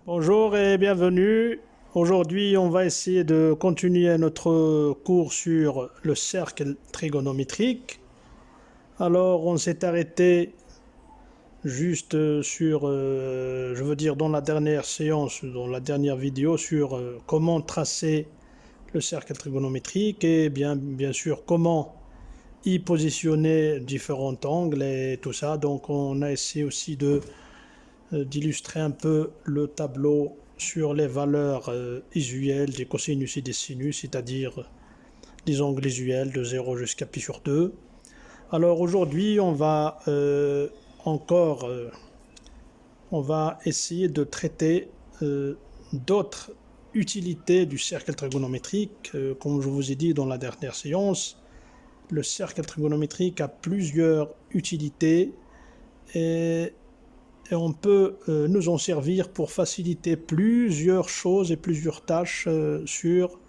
Bonjour et bienvenue. Aujourd'hui, on va essayer de continuer notre cours sur le cercle trigonométrique. Alors, on s'est arrêté juste sur, je veux dire, dans la dernière séance, dans la dernière vidéo, sur comment tracer le cercle trigonométrique et bien sûr comment y positionner différents angles et tout ça. Donc, on a essayé aussi d'illustrer un peu le tableau sur les valeurs usuelles des cosinus et des sinus, c'est-à-dire les angles usuels de 0 jusqu'à pi sur 2. Alors aujourd'hui, encore, on va essayer de traiter d'autres utilités du cercle trigonométrique. Comme je vous ai dit dans la dernière séance, le cercle trigonométrique a plusieurs utilités et on peut nous en servir pour faciliter plusieurs choses et plusieurs tâches sur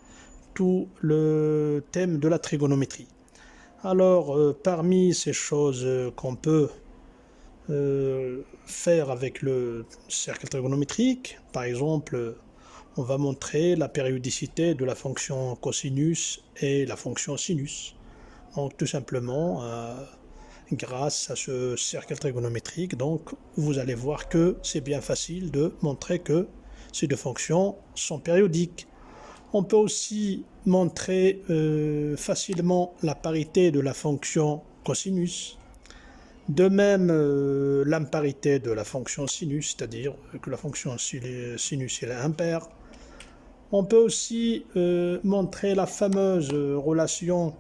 tout le thème de la trigonométrie. Alors, parmi ces choses qu'on peut faire avec le cercle trigonométrique, par exemple, on va montrer la périodicité de la fonction cosinus et la fonction sinus. Donc, tout simplement, grâce à ce cercle trigonométrique, donc vous allez voir que c'est bien facile de montrer que ces deux fonctions sont périodiques. On peut aussi montrer facilement la parité de la fonction cosinus. De même, l'imparité de la fonction sinus, c'est-à-dire que la fonction sinus est impaire. On peut aussi montrer la fameuse relation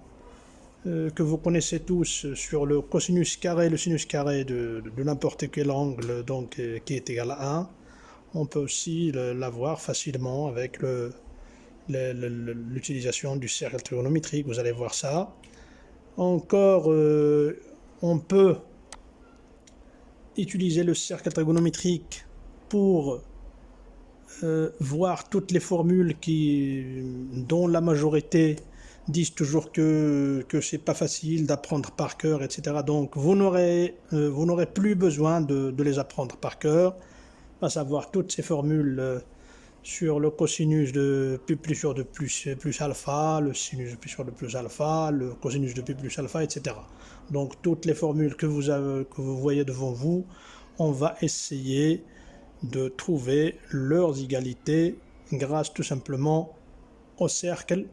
que vous connaissez tous sur le cosinus carré, le sinus carré de n'importe quel angle donc, qui est égal à 1. On peut aussi l'avoir facilement avec l'utilisation du cercle trigonométrique, vous allez voir ça. Encore, on peut utiliser le cercle trigonométrique pour voir toutes les formules dont la majorité disent toujours que c'est pas facile d'apprendre par cœur, etc. Donc vous n'aurez plus besoin de les apprendre par cœur, à savoir toutes ces formules sur le cosinus de pi plus sur de plus alpha, le sinus de pi sur de plus alpha, le cosinus de pi plus alpha, etc. Donc toutes les formules que vous voyez devant vous, on va essayer de trouver leurs égalités grâce tout simplement au cercle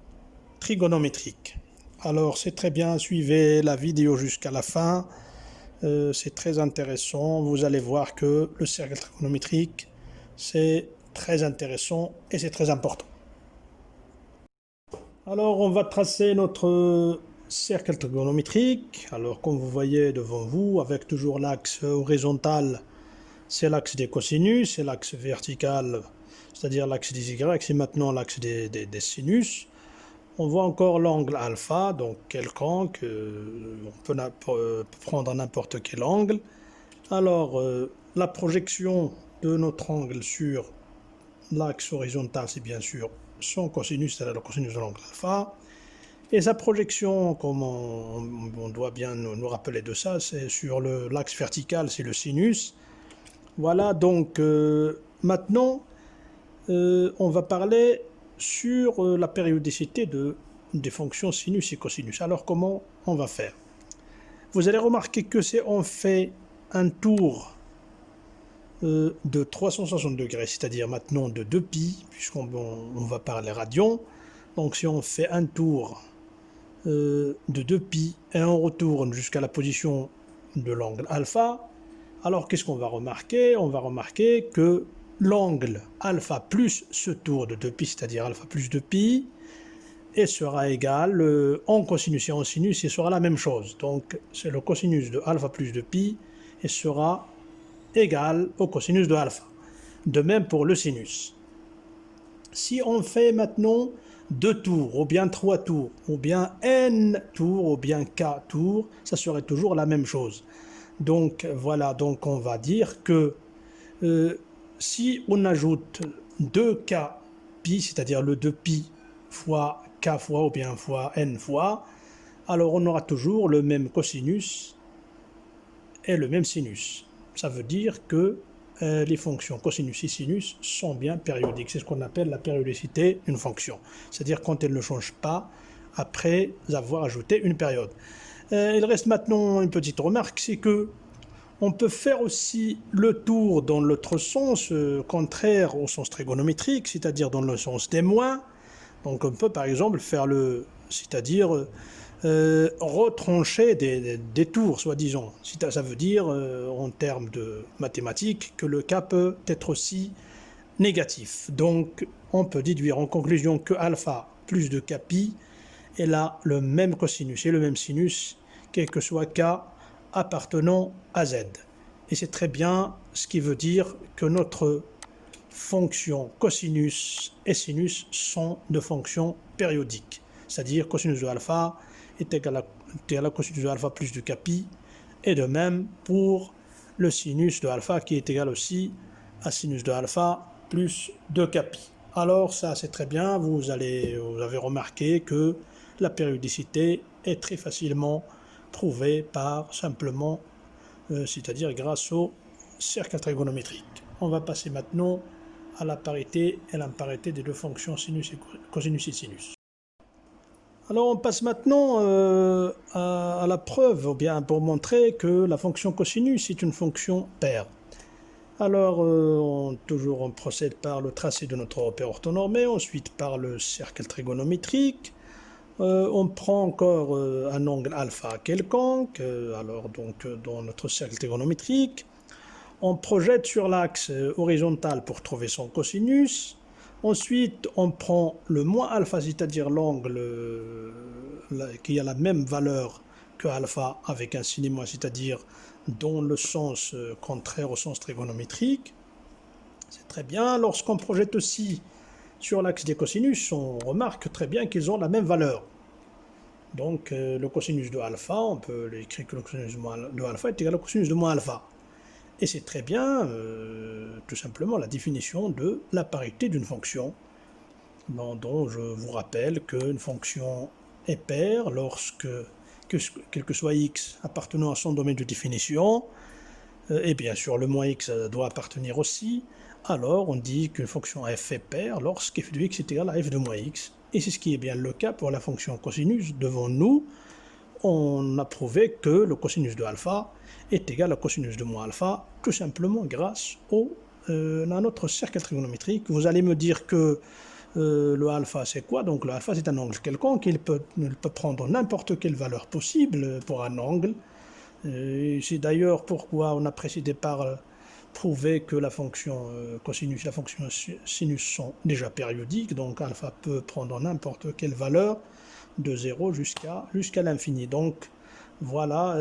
trigonométrique. Alors c'est très bien, suivez la vidéo jusqu'à la fin, c'est très intéressant, vous allez voir que le cercle trigonométrique c'est très intéressant et c'est très important. Alors on va tracer notre cercle trigonométrique, alors comme vous voyez devant vous, avec toujours l'axe horizontal, c'est l'axe des cosinus, et l'axe vertical, c'est-à-dire l'axe des y, c'est maintenant l'axe des sinus. On voit encore l'angle alpha, donc quelconque, on peut prendre n'importe quel angle. Alors, la projection de notre angle sur l'axe horizontal, c'est bien sûr son cosinus, c'est-à-dire le cosinus de l'angle alpha. Et sa projection, comme on doit bien nous rappeler de ça, c'est sur l'axe vertical, c'est le sinus. Voilà, donc maintenant, on va parler sur la périodicité des fonctions sinus et cosinus. Alors comment on va faire? Vous allez remarquer que si on fait un tour de 360 degrés, c'est-à-dire maintenant de 2π, puisqu'on va parler radian, donc si on fait un tour de 2π et on retourne jusqu'à la position de l'angle alpha, alors qu'est-ce qu'on va remarquer? On va remarquer que l'angle alpha plus ce tour de 2π, c'est-à-dire alpha plus 2π, et sera égal en cosinus et en sinus, et sera la même chose. Donc c'est le cosinus de alpha plus 2π et sera égal au cosinus de alpha. De même pour le sinus. Si on fait maintenant 2 tours, ou bien 3 tours, ou bien n tours, ou bien k tours, ça serait toujours la même chose. Donc voilà, donc on va dire que si on ajoute 2k pi, c'est-à-dire le 2π fois k fois ou bien fois n fois, alors on aura toujours le même cosinus et le même sinus. Ça veut dire que les fonctions cosinus et sinus sont bien périodiques. C'est ce qu'on appelle la périodicité d'une fonction. C'est-à-dire quand elle ne change pas après avoir ajouté une période. Il reste maintenant une petite remarque, c'est que on peut faire aussi le tour dans l'autre sens, contraire au sens trigonométrique, c'est-à-dire dans le sens des moins. Donc on peut par exemple faire c'est-à-dire retrancher des tours, soi-disant. Ça veut dire, en termes de mathématiques, que le cas peut être aussi négatif. Donc on peut déduire en conclusion que alpha plus de k pi est là le même cosinus et le même sinus, quel que soit k appartenant à z. Et c'est très bien ce qui veut dire que notre fonction cosinus et sinus sont de fonctions périodiques. C'est-à-dire cosinus de alpha est égal à cosinus de alpha plus de k pi, et de même pour le sinus de alpha qui est égal aussi à sinus de alpha plus de k pi. Alors ça c'est très bien, vous avez remarqué que la périodicité est très facilement trouvée par simplement, c'est-à-dire grâce au cercle trigonométrique. On va passer maintenant à la parité et l'imparité des deux fonctions cosinus et sinus. Alors on passe maintenant à la preuve, ou bien pour montrer que la fonction cosinus est une fonction paire. Alors toujours on procède par le tracé de notre repère orthonormé, ensuite par le cercle trigonométrique. On prend encore un angle alpha quelconque, alors donc dans notre cercle trigonométrique. On projette sur l'axe horizontal pour trouver son cosinus. Ensuite, on prend le moins alpha, c'est-à-dire l'angle qui a la même valeur que alpha avec un signe moins, c'est-à-dire dans le sens contraire au sens trigonométrique. C'est très bien. Lorsqu'on projette aussi sur l'axe des cosinus, on remarque très bien qu'ils ont la même valeur. Donc le cosinus de alpha, on peut écrire que le cosinus de alpha est égal au cosinus de moins alpha. Et c'est très bien, tout simplement, la définition de la parité d'une fonction, dont je vous rappelle qu'une fonction est paire lorsque, quel que soit x appartenant à son domaine de définition, et bien sûr le moins x doit appartenir aussi, alors on dit qu'une fonction f est paire lorsque f de x est égal à f de moins x. Et c'est ce qui est bien le cas pour la fonction cosinus. Devant nous, on a prouvé que le cosinus de alpha est égal à cosinus de moins alpha, tout simplement grâce à notre cercle trigonométrique. Vous allez me dire que le alpha c'est quoi? Donc le alpha c'est un angle quelconque, il peut prendre n'importe quelle valeur possible pour un angle. C'est d'ailleurs pourquoi on a précédé par prouver que la fonction cosinus et la fonction sinus sont déjà périodiques, donc alpha peut prendre n'importe quelle valeur de 0 jusqu'à l'infini. Donc voilà,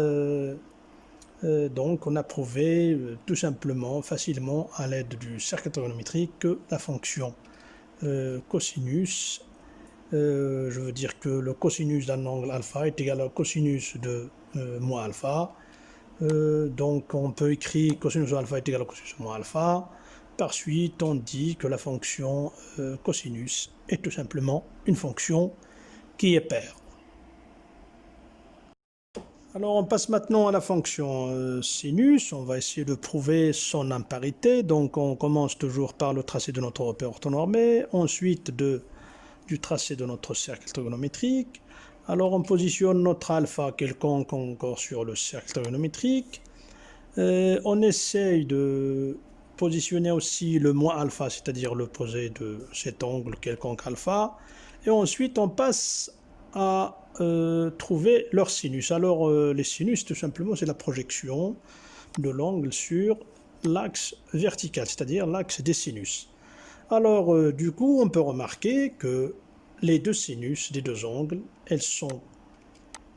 donc on a prouvé tout simplement, facilement, à l'aide du cercle trigonométrique, que la fonction cosinus, je veux dire que le cosinus d'un angle alpha est égal au cosinus de moins alpha. Donc on peut écrire cosinus de alpha est égal au cosinus de moins alpha. Par suite, on dit que la fonction cosinus est tout simplement une fonction qui est paire. Alors on passe maintenant à la fonction sinus. On va essayer de prouver son imparité. Donc on commence toujours par le tracé de notre repère orthonormé, ensuite du tracé de notre cercle trigonométrique. Alors on positionne notre alpha quelconque encore sur le cercle trigonométrique. On essaye de positionner aussi le moins alpha, c'est-à-dire l'opposé de cet angle quelconque alpha. Et ensuite on passe à trouver leur sinus. Alors les sinus, tout simplement, c'est la projection de l'angle sur l'axe vertical, c'est-à-dire l'axe des sinus. Alors du coup, on peut remarquer que les deux sinus des deux angles, elles sont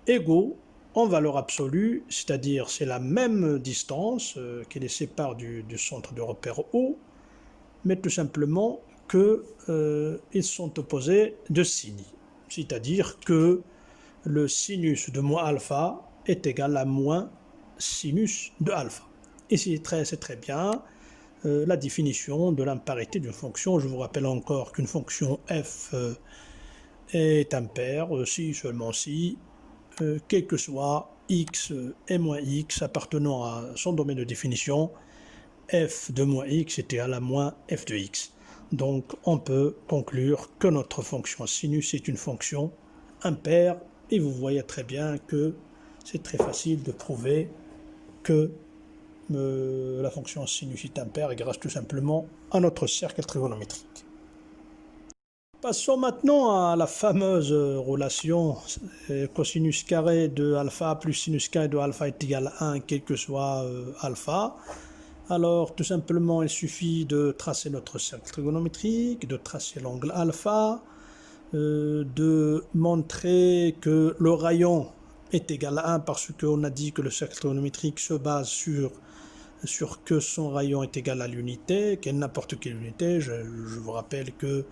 égaux en valeur absolue, c'est-à-dire c'est la même distance qui les sépare du centre de repère O, mais tout simplement qu'ils sont opposés de signes. C'est-à-dire que le sinus de moins alpha est égal à moins sinus de alpha. Et c'est très bien la définition de l'imparité d'une fonction. Je vous rappelle encore qu'une fonction f est impaire si, seulement si, quel que soit x et moins x appartenant à son domaine de définition, f de moins x est égal à moins f de x. Donc on peut conclure que notre fonction sinus est une fonction impaire et vous voyez très bien que c'est très facile de prouver que la fonction sinus est impaire grâce tout simplement à notre cercle trigonométrique. Passons maintenant à la fameuse relation cosinus carré de alpha plus sinus carré de alpha est égal à 1 quel que soit alpha. Alors tout simplement il suffit de tracer notre cercle trigonométrique, de tracer l'angle alpha, de montrer que le rayon est égal à 1 parce qu'on a dit que le cercle trigonométrique se base sur que son rayon est égal à l'unité, qu'est n'importe quelle unité. Je vous rappelle que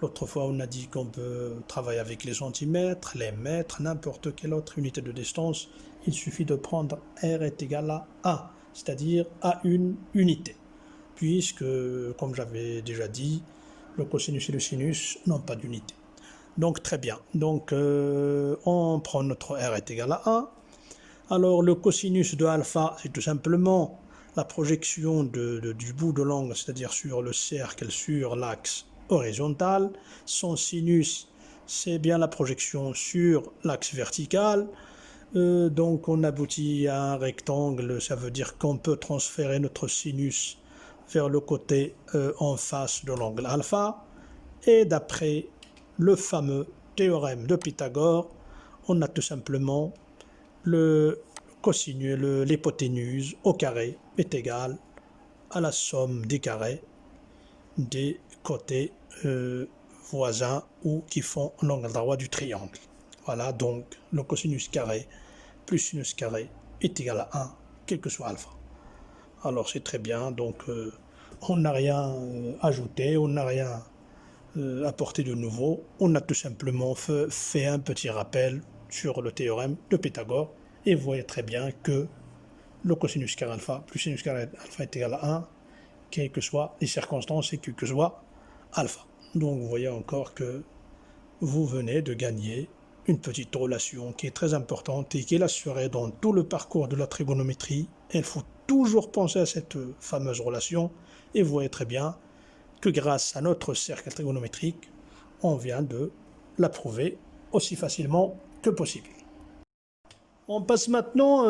l'autre fois on a dit qu'on peut travailler avec les centimètres, les mètres, n'importe quelle autre unité de distance. Il suffit de prendre R est égal à 1, c'est-à-dire à une unité. Puisque, comme j'avais déjà dit, le cosinus et le sinus n'ont pas d'unité. Donc très bien, donc on prend notre R est égal à 1. Alors le cosinus de alpha, c'est tout simplement la projection du bout de l'angle, c'est-à-dire sur le cercle, sur l'axe horizontal. Son sinus, c'est bien la projection sur l'axe vertical. Donc on aboutit à un rectangle, ça veut dire qu'on peut transférer notre sinus vers le côté en face de l'angle alpha. Et d'après le fameux théorème de Pythagore, on a tout simplement le cosinus, l'hypoténuse au carré est égal à la somme des carrés des côtés voisins ou qui font l'angle droit du triangle. Voilà, donc le cosinus carré plus sinus carré est égal à 1, quel que soit alpha. Alors c'est très bien, donc on n'a rien ajouté, on n'a rien apporté de nouveau, on a tout simplement fait un petit rappel sur le théorème de Pythagore, et vous voyez très bien que le cosinus carré alpha plus sinus carré alpha est égal à 1, quelles que soient les circonstances et quel que soit alpha. Donc vous voyez encore que vous venez de gagner une petite relation qui est très importante et qui est assurée dans tout le parcours de la trigonométrie. Il faut toujours penser à cette fameuse relation, et vous voyez très bien que grâce à notre cercle trigonométrique, on vient de la prouver aussi facilement que possible. On passe maintenant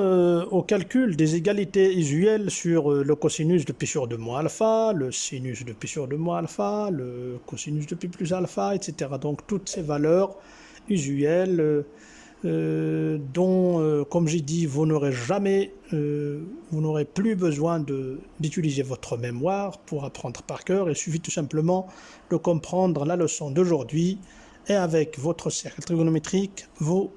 au calcul des égalités usuelles sur le cosinus de pi sur 2 moins alpha, le sinus de pi sur 2 moins alpha, le cosinus de pi plus alpha, etc. Donc toutes ces valeurs usuelles dont, comme j'ai dit, vous n'aurez plus besoin d'utiliser votre mémoire pour apprendre par cœur. Il suffit tout simplement de comprendre la leçon d'aujourd'hui et avec votre cercle trigonométrique, vous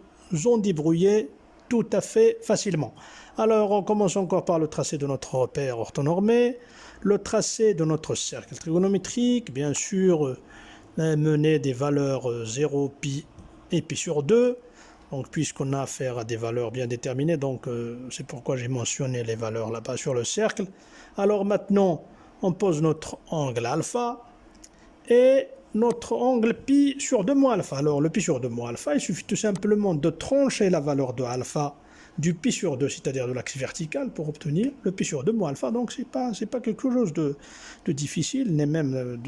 en débrouillez tout à fait facilement. Alors on commence encore par le tracé de notre repère orthonormé, le tracé de notre cercle trigonométrique, bien sûr mener des valeurs 0, pi et pi sur 2, donc puisqu'on a affaire à des valeurs bien déterminées, donc c'est pourquoi j'ai mentionné les valeurs là-bas sur le cercle. Alors maintenant on pose notre angle alpha et notre angle pi sur 2 moins alpha. Alors le pi sur 2 moins alpha, il suffit tout simplement de trancher la valeur de alpha du pi sur 2, c'est-à-dire de l'axe vertical, pour obtenir le pi sur 2 moins alpha. Donc c'est pas quelque chose de difficile, ni même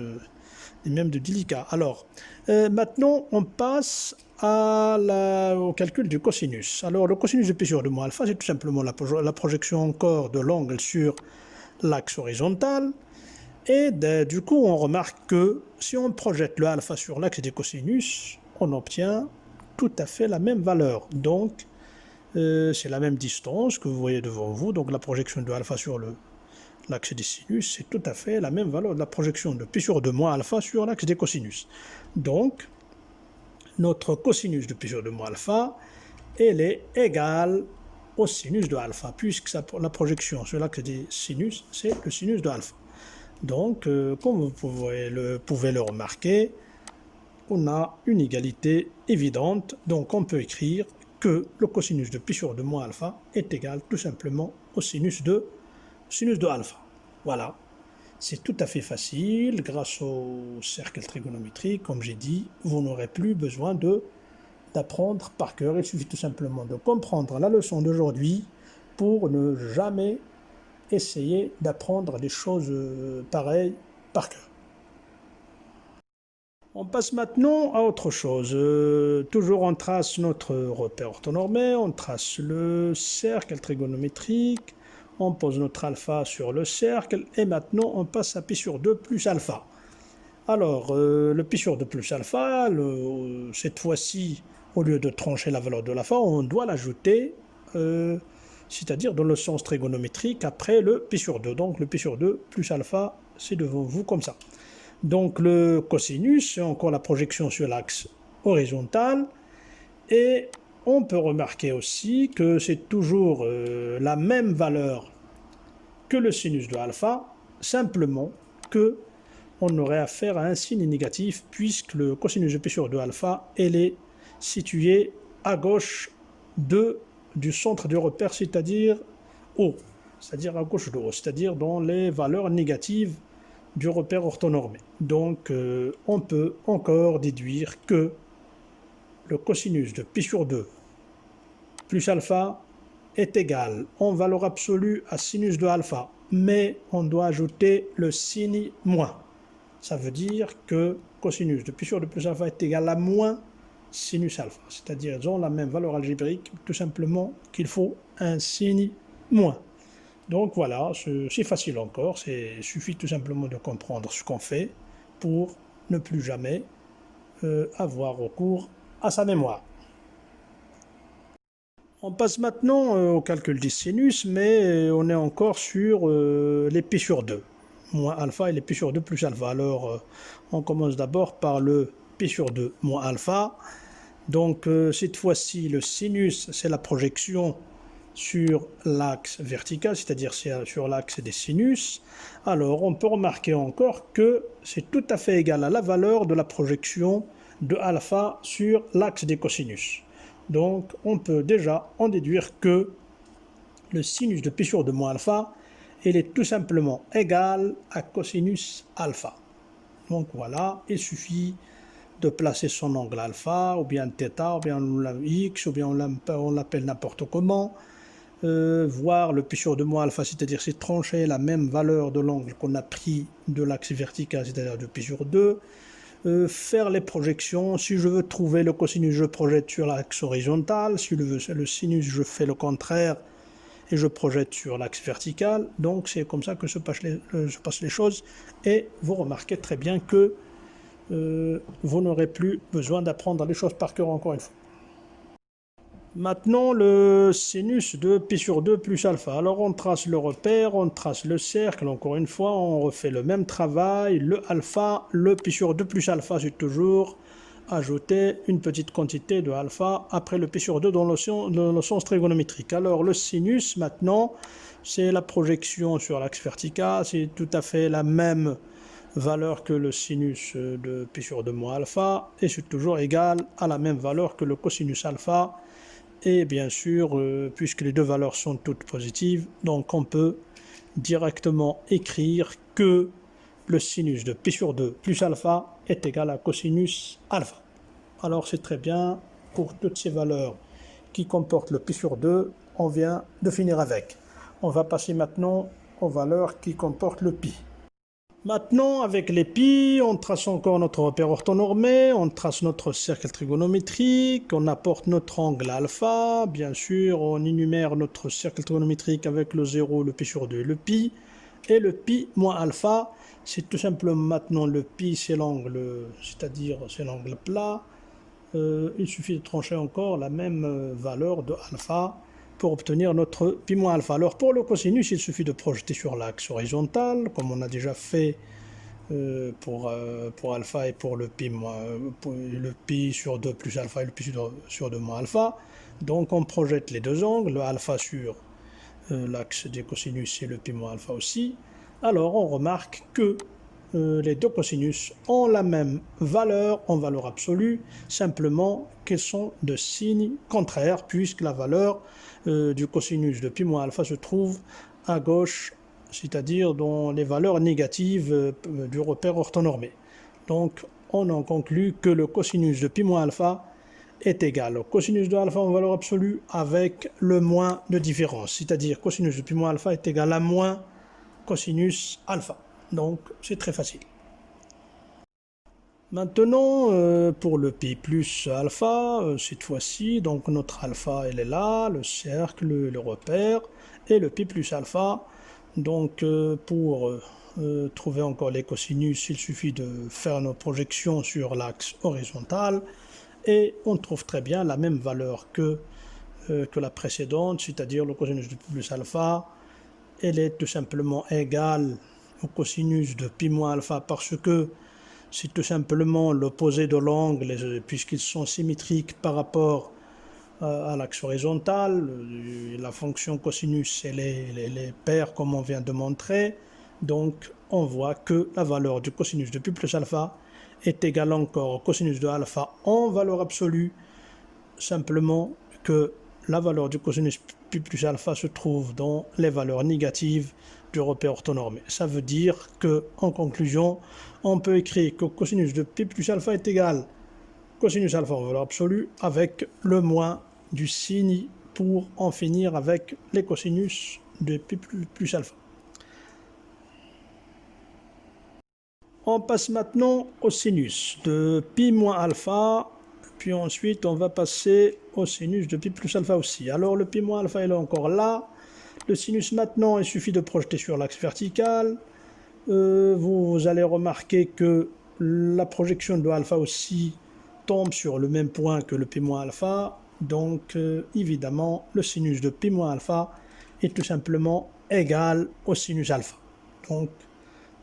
de délicat. Alors maintenant on passe au calcul du cosinus. Alors le cosinus de pi sur 2 moins alpha, c'est tout simplement la projection encore de l'angle sur l'axe horizontal. Et du coup, on remarque que si on projette le alpha sur l'axe des cosinus, on obtient tout à fait la même valeur. Donc, c'est la même distance que vous voyez devant vous. Donc, la projection de alpha sur l'axe des sinus, c'est tout à fait la même valeur de la projection de pi sur 2 moins alpha sur l'axe des cosinus. Donc, notre cosinus de pi sur 2 moins alpha, elle est égale au sinus de alpha, puisque la projection sur l'axe des sinus, c'est le sinus de alpha. Donc, comme vous pouvez le remarquer, on a une égalité évidente. Donc, on peut écrire que le cosinus de pi sur 2 moins alpha est égal tout simplement au sinus de alpha. Voilà, c'est tout à fait facile. Grâce au cercle trigonométrique, comme j'ai dit, vous n'aurez plus besoin d'apprendre par cœur. Il suffit tout simplement de comprendre la leçon d'aujourd'hui pour ne jamais essayer d'apprendre des choses pareilles par cœur. On passe maintenant à autre chose. Toujours on trace notre repère orthonormé, on trace le cercle trigonométrique, on pose notre alpha sur le cercle et maintenant on passe à pi sur 2 plus alpha. Alors, le pi sur 2 plus alpha, cette fois-ci, au lieu de trancher la valeur de l'alpha, on doit l'ajouter, c'est-à-dire dans le sens trigonométrique, après le pi sur 2. Donc, le pi sur 2 plus alpha, c'est devant vous comme ça. Donc, le cosinus, c'est encore la projection sur l'axe horizontal. Et on peut remarquer aussi que c'est toujours la même valeur que le sinus de alpha, simplement que on aurait affaire à un signe négatif puisque le cosinus de pi sur 2 alpha, elle est située à gauche du centre du repère, c'est-à-dire haut, c'est-à-dire à gauche de haut, c'est-à-dire dans les valeurs négatives du repère orthonormé. Donc, on peut encore déduire que le cosinus de pi sur 2 plus alpha est égal en valeur absolue à sinus de alpha, mais on doit ajouter le signe moins. Ça veut dire que cosinus de pi sur 2 plus alpha est égal à moins sinus alpha, c'est-à-dire ils ont la même valeur algébrique, tout simplement qu'il faut un signe moins. Donc voilà, c'est facile encore, il suffit tout simplement de comprendre ce qu'on fait pour ne plus jamais avoir recours à sa mémoire. On passe maintenant au calcul des sinus, mais on est encore sur les pi sur 2, moins alpha et les pi sur 2 plus alpha. Alors, on commence d'abord par le pi sur 2 moins alpha. Donc, cette fois-ci, le sinus, c'est la projection sur l'axe vertical, c'est-à-dire sur l'axe des sinus. Alors, on peut remarquer encore que c'est tout à fait égal à la valeur de la projection de alpha sur l'axe des cosinus. Donc, on peut déjà en déduire que le sinus de pi sur 2 moins alpha, il est tout simplement égal à cosinus alpha. Donc voilà, il suffit de placer son angle alpha, ou bien θ, ou bien x, ou bien on l'appelle n'importe comment, voir le pi sur 2 moins alpha, c'est-à-dire c'est trancher la même valeur de l'angle qu'on a pris de l'axe vertical, c'est-à-dire de pi sur 2, faire les projections. Si je veux trouver le cosinus, je projette sur l'axe horizontal. Si je veux le sinus, je fais le contraire et je projette sur l'axe vertical. Donc c'est comme ça que se passent les choses. Et vous remarquez très bien que vous n'aurez plus besoin d'apprendre les choses par cœur encore une fois. Maintenant, le sinus de pi sur 2 plus alpha. Alors, on trace le repère, on trace le cercle. Encore une fois, on refait le même travail. Le alpha, le pi sur 2 plus alpha, c'est toujours ajouter une petite quantité de alpha après le pi sur 2 dans le sens trigonométrique. Alors, le sinus, maintenant, c'est la projection sur l'axe vertical. C'est tout à fait la même valeur que le sinus de pi sur 2 moins alpha. Et c'est toujours égal à la même valeur que le cosinus alpha. Et bien sûr, puisque les deux valeurs sont toutes positives, donc on peut directement écrire que le sinus de pi sur 2 plus alpha est égal à cosinus alpha. Alors c'est très bien, pour toutes ces valeurs qui comportent le pi sur 2, on vient de finir avec. On va passer maintenant aux valeurs qui comportent le pi. Maintenant, avec les pi, on trace encore notre repère orthonormé, on trace notre cercle trigonométrique, on apporte notre angle alpha, bien sûr, on énumère notre cercle trigonométrique avec le 0, le pi sur 2 et le pi. Et le pi moins alpha, c'est tout simplement maintenant le pi, c'est l'angle, c'est-à-dire c'est l'angle plat. Il suffit de trancher encore la même valeur de alpha pour obtenir notre pi moins alpha. Alors pour le cosinus, il suffit de projeter sur l'axe horizontal, comme on a déjà fait pour alpha et pour le pi sur 2 plus alpha et le pi sur 2 moins alpha. Donc on projette les deux angles, le alpha sur l'axe des cosinus et le pi moins alpha aussi. Alors on remarque que les deux cosinus ont la même valeur en valeur absolue, simplement qu'ils sont de signes contraires, puisque la valeur du cosinus de pi moins alpha se trouve à gauche, c'est-à-dire dans les valeurs négatives du repère orthonormé. Donc on en conclut que le cosinus de pi moins alpha est égal au cosinus de alpha en valeur absolue avec le moins de différence. C'est-à-dire cosinus de pi moins alpha est égal à moins cosinus alpha. Donc c'est très facile. Maintenant, pour le pi plus alpha, cette fois-ci, donc notre alpha, elle est là, le cercle, le repère, et le pi plus alpha. Donc, pour trouver encore les cosinus, il suffit de faire nos projections sur l'axe horizontal, et on trouve très bien la même valeur que la précédente, c'est-à-dire le cosinus de pi plus alpha, elle est tout simplement égale au cosinus de pi moins alpha parce que c'est tout simplement l'opposé de l'angle puisqu'ils sont symétriques par rapport à l'axe horizontal. La fonction cosinus elle est paire comme on vient de montrer. Donc on voit que la valeur du cosinus de pi plus alpha est égale encore au cosinus de alpha en valeur absolue, simplement que la valeur du cosinus pi plus alpha se trouve dans les valeurs négatives du repère orthonormé. Ça veut dire que, en conclusion, on peut écrire que cosinus de pi plus alpha est égal cosinus alpha en valeur absolue avec le moins du signe pour en finir avec les cosinus de pi plus alpha. On passe maintenant au sinus de pi moins alpha, puis ensuite on va passer au sinus de pi plus alpha aussi. Alors le pi moins alpha il est encore là. Le sinus maintenant, il suffit de projeter sur l'axe vertical. Vous allez remarquer que la projection de alpha aussi tombe sur le même point que le pi moins alpha. Donc évidemment, le sinus de pi moins alpha est tout simplement égal au sinus alpha. Donc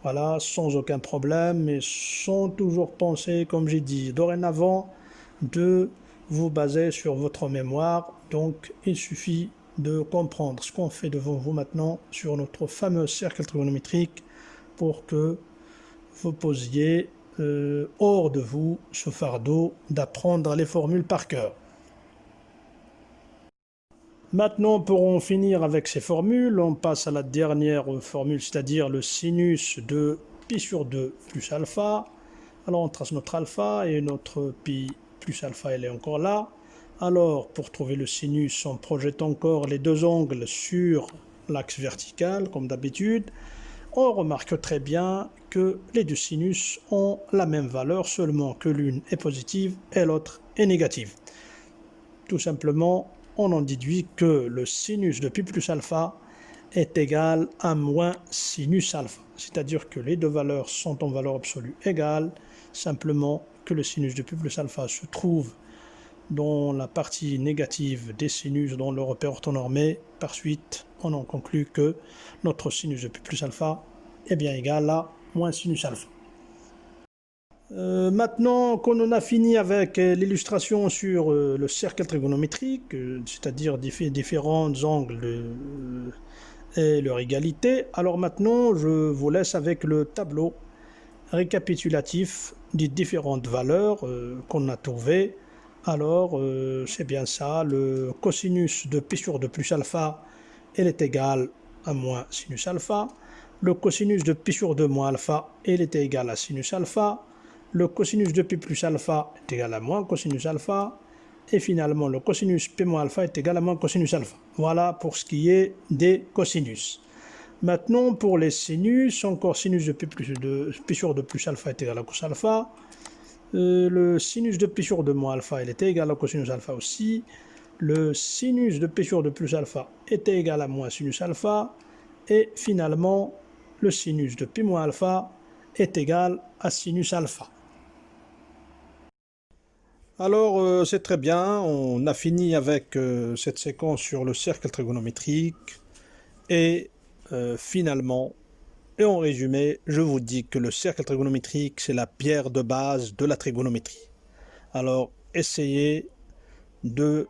voilà, sans aucun problème, mais sans toujours penser, comme j'ai dit dorénavant, de vous baser sur votre mémoire. Donc il suffit de comprendre ce qu'on fait devant vous maintenant sur notre fameux cercle trigonométrique pour que vous posiez hors de vous ce fardeau d'apprendre les formules par cœur. Maintenant, pour en finir avec ces formules, on passe à la dernière formule, c'est-à-dire le sinus de pi sur 2 plus alpha. Alors on trace notre alpha et notre pi plus alpha, elle est encore là. Alors, pour trouver le sinus, on projette encore les deux angles sur l'axe vertical, comme d'habitude. On remarque très bien que les deux sinus ont la même valeur, seulement que l'une est positive et l'autre est négative. Tout simplement, on en déduit que le sinus de pi plus alpha est égal à moins sinus alpha. C'est-à-dire que les deux valeurs sont en valeur absolue égale, simplement que le sinus de pi plus alpha se trouve dans la partie négative des sinus dans le repère orthonormé. Par suite, on en conclut que notre sinus de pi plus alpha est bien égal à moins sinus alpha. Maintenant qu'on a fini avec l'illustration sur le cercle trigonométrique, c'est-à-dire différents angles et leur égalité, alors maintenant je vous laisse avec le tableau récapitulatif des différentes valeurs qu'on a trouvées. Alors, c'est bien ça, le cosinus de pi sur 2 plus alpha, elle est égale à moins sinus alpha. Le cosinus de pi sur 2 moins alpha, elle est égale à sinus alpha. Le cosinus de pi plus alpha est égal à moins cosinus alpha. Et finalement, le cosinus p moins alpha est égal à moins cosinus alpha. Voilà pour ce qui est des cosinus. Maintenant, pour les sinus, encore sinus de pi sur 2 plus alpha est égal à cos alpha. Le sinus de pi sur 2 moins alpha, il était égal à cosinus alpha aussi. Le sinus de pi sur 2 plus alpha était égal à moins sinus alpha. Et finalement, le sinus de pi moins alpha est égal à sinus alpha. Alors, c'est très bien, on a fini avec cette séquence sur le cercle trigonométrique. Et finalement, et en résumé, je vous dis que le cercle trigonométrique, c'est la pierre de base de la trigonométrie. Alors, essayez de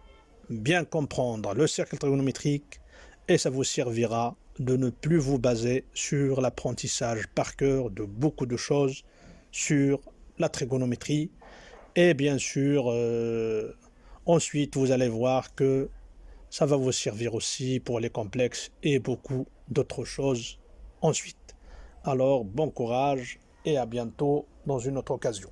bien comprendre le cercle trigonométrique et ça vous servira de ne plus vous baser sur l'apprentissage par cœur de beaucoup de choses sur la trigonométrie. Et bien sûr, ensuite, vous allez voir que ça va vous servir aussi pour les complexes et beaucoup d'autres choses ensuite. Alors, bon courage et à bientôt dans une autre occasion.